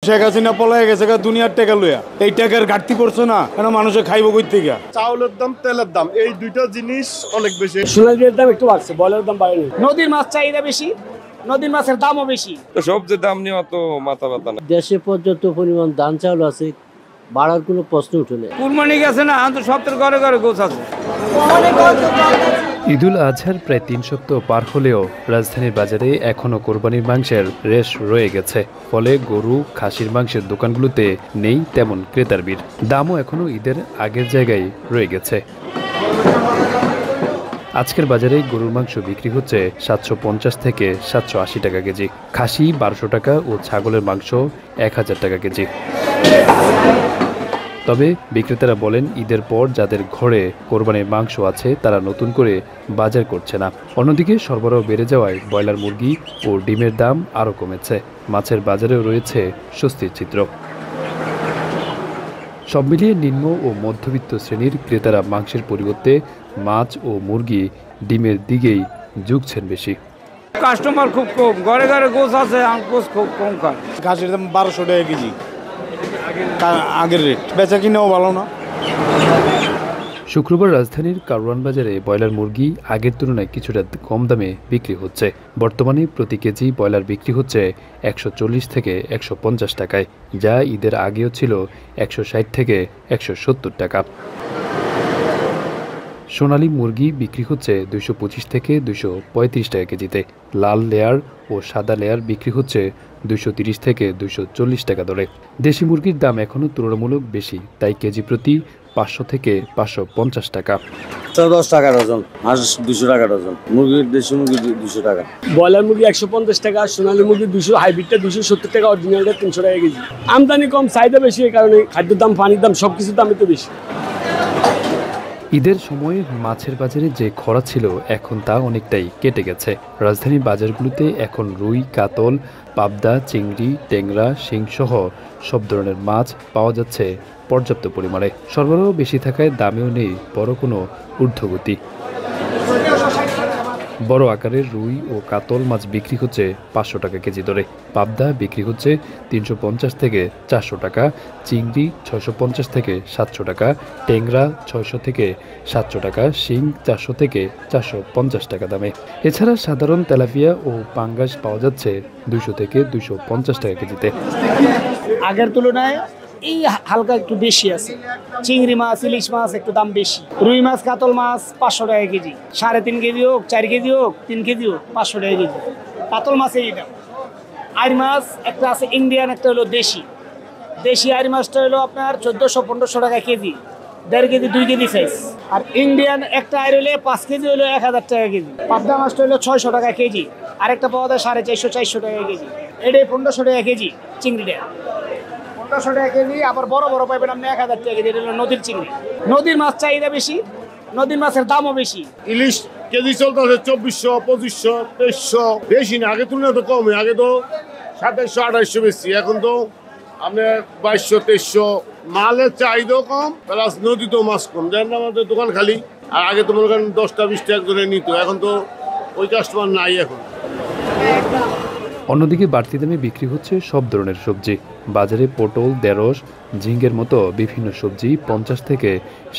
শেখ হাসিনা পলায় গেছে দুনিয়ার টাকা লইয়া, এই টাকার ঘাটতি পড়ছে না, কেন মানুষে খাইব কই থেকে? চাউলের দাম, তেলের দাম, এই দুইটা জিনিস অনেক বেশি। সোনালির দাম একটু বাড়ছে, বলের দাম বাড়েনি। নদীর মাছ চাহিদা বেশি, নদীর মাছের দামও বেশি। তো সবজির দাম নিয়ে অত মাথা ব্যথা না। দেশে পর্যাপ্ত পরিমাণ ধান চাউল আছে, বাড়ার কোনো প্রশ্ন উঠে না। কুরবানি গেছে না, তো সপ্তাহের ঘরে ঘরে গোছ আছে। ঈদুল আজহার প্রায় ৩ সপ্তাহ পার হলেও রাজধানীর বাজারে এখনও কোরবানির মাংসের রেশ রয়ে গেছে। ফলে গরু, খাসির মাংসের দোকানগুলোতে নেই তেমন ক্রেতার ভিড়। দামও এখনও ঈদের আগের জায়গায় রয়ে গেছে। আজকের বাজারে গরুর মাংস বিক্রি হচ্ছে 750 থেকে 780 টাকা কেজি, খাসি 1200 টাকা ও ছাগলের মাংস 1000 টাকা কেজি। তবে বিক্রেতারা বলেন, ঈদের পর যাদের ঘরে কোরবানির মাংস আছে তারা নতুন করে বাজার করছে না। অন্যদিকে সরবরাহ বেড়ে যাওয়ায় ব্রয়লার মুরগি ও ডিমের দাম আরও কমেছে। মাছের বাজারেও রয়েছে স্বস্তির চিত্র। সব মিলিয়ে নিম্ন ও মধ্যবিত্ত শ্রেণীর ক্রেতারা মাংসের পরিবর্তে মাছ ও মুরগি, ডিমের দিকেই ঝুঁকছেন বেশি। কাস্টমার খুব কম, ঘরে ঘরে গোছ আছে, গোছ খুব কম খায়। ঘাসের দাম 1200 টাকা কেজি, আগের রেট। বেচা কিনাও ভালো না। শুক্রবার রাজধানীর কারওয়ান বাজারে ব্রয়লার মুরগি আগের তুলনায় কিছুটা কম দামে বিক্রি হচ্ছে। বর্তমানে প্রতি কেজি ব্রয়লার বিক্রি হচ্ছে 140 থেকে 150 টাকায়, যা ঈদের আগেও ছিল 160 থেকে 170 টাকা। সোনালী মুরগি বিক্রি হচ্ছে 225 থেকে 235 টাকা কেজিতে। লাল লেয়ার ও সাদা লেয়ার বিক্রি হচ্ছে 230 থেকে 240 টাকা দরে। দেশি মুরগির দাম এখনও তুলনামূলক বেশি, তাই কেজি প্রতি 500 থেকে 550 টাকা। 10 টাকা ডজন, হাঁস 200 টাকা ডজন, মুরগির দেশি মুরগি 200 টাকা। ব্রয়লার মুরগি 150 টাকা, সোনালী মুরগি 200, হাইব্রিডটা 270 টাকা, অরিজিনালটা 300 টাকা কেজি। আমদানি কম, চাহিদা বেশি, এই কারণে খাদ্যের দাম, পানির দাম, সবকিছুর দাম একটু বেশি। ঈদের সময়ে মাছের বাজারে যে খরা ছিল এখন তা অনেকটাই কেটে গেছে। রাজধানীর বাজারগুলোতে এখন রুই, কাতল, পাবদা, চিংড়ি, ট্যাংরা, শিংসহ সব ধরনের মাছ পাওয়া যাচ্ছে পর্যাপ্ত পরিমাণে। সরবরাহ বেশি থাকায় দামেও নেই বড় কোনো ঊর্ধ্বগতি। বড় আকারের রুই ও কাতল মাছ বিক্রি হচ্ছে 500 টাকা কেজি দরে। পাবদা বিক্রি হচ্ছে 350 থেকে 400 টাকা, চিংড়ি 650 থেকে 700 টাকা, ট্যাংরা 600 থেকে 700 টাকা, শিং 400 থেকে 450 টাকা দামে। এছাড়া সাধারণ তেলাপিয়া ও পাঙ্গাস পাওয়া যাচ্ছে 200 থেকে 250 টাকা কেজিতে। আগের তুলনায় এই হালকা একটু বেশি আছে। চিংড়ি মাছ, ইলিশ মাছ একটু দাম বেশি। রুই মাছ, কাতল মাছ 500 টাকা কেজি, 3.5 কেজি হোক, 4 কেজি হোক, 3 কেজি হোক, 500 টাকা কেজি। কাতল মাছের এটা। আইর মাছ একটা আছে ইন্ডিয়ান, একটা হলো দেশি। দেশি আইর মাছটা হলো আপনার 1400-1500 টাকা কেজি, 1.5 কেজি 2 কেজি সাইজ। আর ইন্ডিয়ান একটা আইর হলে 5 কেজি হলো 1000 টাকা কেজি। পাবদা মাছটা হলো 600 টাকা কেজি, আরেকটা পাওয়া যায় 450-400 টাকা কেজি। এটাই 1500 টাকা কেজি চিংড়িটা, 1500 টাকা কেজি। আবার বড় বড় পাইবেন আপনি 1000 টাকা কেজি। এটা হলো নদীর চিংড়ি। নদীর মাছ চাহিদা বেশি, নদীর মাছের দামও বেশি। ইলিশ কেজি চলতে আছে 2400, 2500, 2300, বেশি না। আগে তুলনায় তো কমই, আগে তো 2700-2800 বেশি, এখন তো আপনার 2200-2300। মালের চাহিদাও কম, প্লাস নদীতেও মাছ কম। যেন আমাদের দোকান খালি। আর আগে তো মনে করেন 10টা-20টা একজনে নিত, এখন তো ওই কাস্টমার নাই এখন। অন্যদিকে বাড়তি দামে বিক্রি হচ্ছে সব ধরনের সবজি। বাজারে পটল, ঢেঁড়স, ঝিঙ্গের মতো বিভিন্ন সবজি 50 থেকে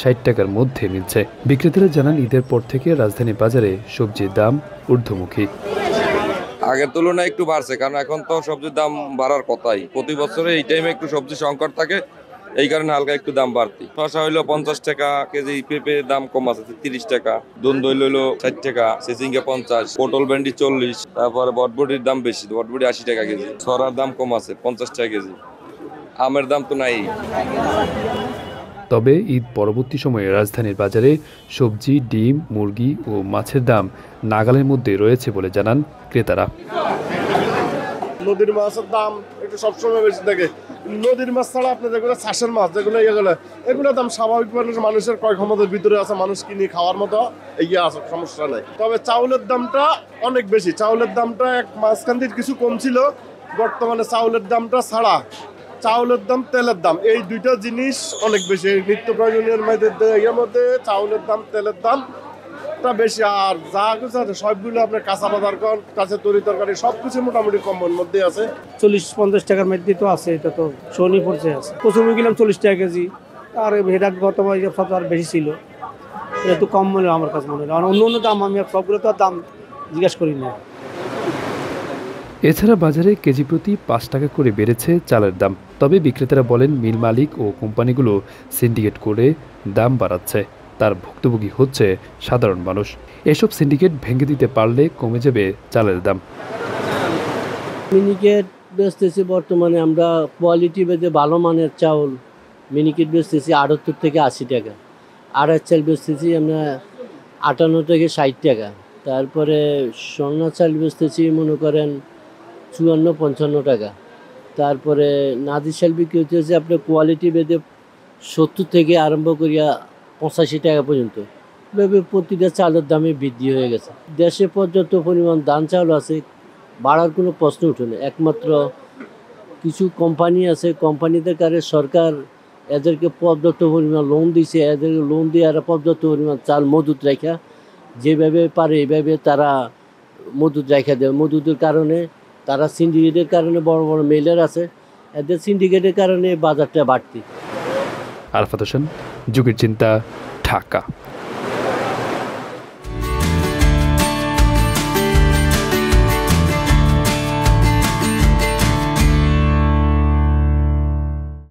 60 টাকার মধ্যে মিলছে। বিক্রেতারা জানান, ঈদের পর থেকে রাজধানী বাজারে সবজির দাম ঊর্ধ্বমুখী। আগের তুলনায় একটু বাড়ছে, কারণ এখন তো সবজির দাম বাড়ার কথাই। প্রতি বছরে এই টাইমে একটু সবজি সংকট থাকে, এই কারণে হালকা একটু দাম বাড়তি। শসা হইলো 50 টাকা কেজি, পেঁপে দাম কম আছে 30 টাকা, দন্দল হইলো 60 টাকা, চিচিঙ্গা 50, পটল ভেন্ডি 40, তারপরে বটবটির দাম বেশি, বটবটি 80 টাকা কেজি, ছড়ার দাম কম আছে 50 টাকা কেজি, আমের দাম তো নাই। তবে ঈদ পরবর্তী সময়ে রাজধানীর বাজারে সবজি, ডিম, মুরগি ও মাছের দাম নাগালের মধ্যে রয়েছে বলে জানান ক্রেতারা। নদীর মাছের দাম একটু সবসময় বেশি থাকে। নদীর মাছ ছাড়া আপনার যেগুলো চাষের মাছ, যেগুলো এগুলোর দাম স্বাভাবিক মানুষের ক্রয় ক্ষমতার ভিতরে আছে, মানুষ কিনে খাওয়ার মতো এগিয়ে আছে, সমস্যা নাই। তবে চাউলের দামটা অনেক বেশি। চাউলের দামটা এক মাঝখান থেকে কিছু কম ছিল, বর্তমানে চাউলের দামটা ছাড়া চাউলের দাম, তেলের দাম, এই দুইটা জিনিস অনেক বেশি। নিত্য প্রয়োজনীয় মধ্যে চাউলের দাম, তেলের দাম রেটটা বেশি, আর যা কিছু আছে সবগুলো আপনার কাঁচা বাজার কম, কাঁচা তরি তরকারি সবকিছু মোটামুটি কমের মধ্যে আছে। 40-50 টাকার মধ্যে তো আছে, এটা তো শনি পড়ছে আছে। কচুরমুখ কিনলাম 40 টাকা কেজি, আর এটা গতবার সব আর বেশি ছিল, এটা তো কম মনে হয় আমার কাছে মনে হয়। আর অন্য অন্য দাম আমি সবগুলো তো আর দাম জিজ্ঞাসা করি না। এছাড়া বাজারে কেজি প্রতি 5 টাকা করে বেড়েছে চালের দাম। তবে বিক্রেতারা বলেন মিল মালিক ও কোম্পানিগুলো সিন্ডিকেট করে দাম বাড়াচ্ছে, তার ভুক্তভোগী হচ্ছে সাধারণ মানুষ। এসব সিন্ডিকেট ভেঙে দিতে পারলে কমে যাবে চালের দাম। মিনিকেট বেচতেছি বর্তমানে আমরা কোয়ালিটি বেঁধে ভালো মানের চাউল মিনিকেট বেচতেছি 78 থেকে 80 টাকা, আড়াই চাল বেচতেছি আমরা 58 থেকে 60 টাকা, তারপরে সোনা চাল বেচতেছি মনে করেন 54-55 টাকা, তারপরে নাদি চাল বিক্রি হচ্ছে আপনার কোয়ালিটি বেঁধে 70 থেকে আরম্ভ করিয়া 85 টাকা পর্যন্ত। এভাবে প্রতিটা চালের দামে বৃদ্ধি হয়ে গেছে। দেশে পর্যাপ্ত পরিমাণ ধান চাউল আছে, বাড়ার কোনো প্রশ্ন ওঠে না। একমাত্র কিছু কোম্পানি আছে, কোম্পানিদের কারণে সরকার এদেরকে পর্যাপ্ত পরিমাণ লোন দিয়েছে, এদেরকে লোন দিয়ে আর পর্যাপ্ত পরিমাণ চাল মজুত রাখা, যেভাবে পারে এইভাবে তারা মজুত রাখা দেয়। মজুতের কারণে তারা সিন্ডিকেটের কারণে বড় বড় মেলার আছে, এদের সিন্ডিকেটের কারণে বাজারটা বাড়তি। আরাফাত হোসেন, যুগের চিন্তা, ঢাকা।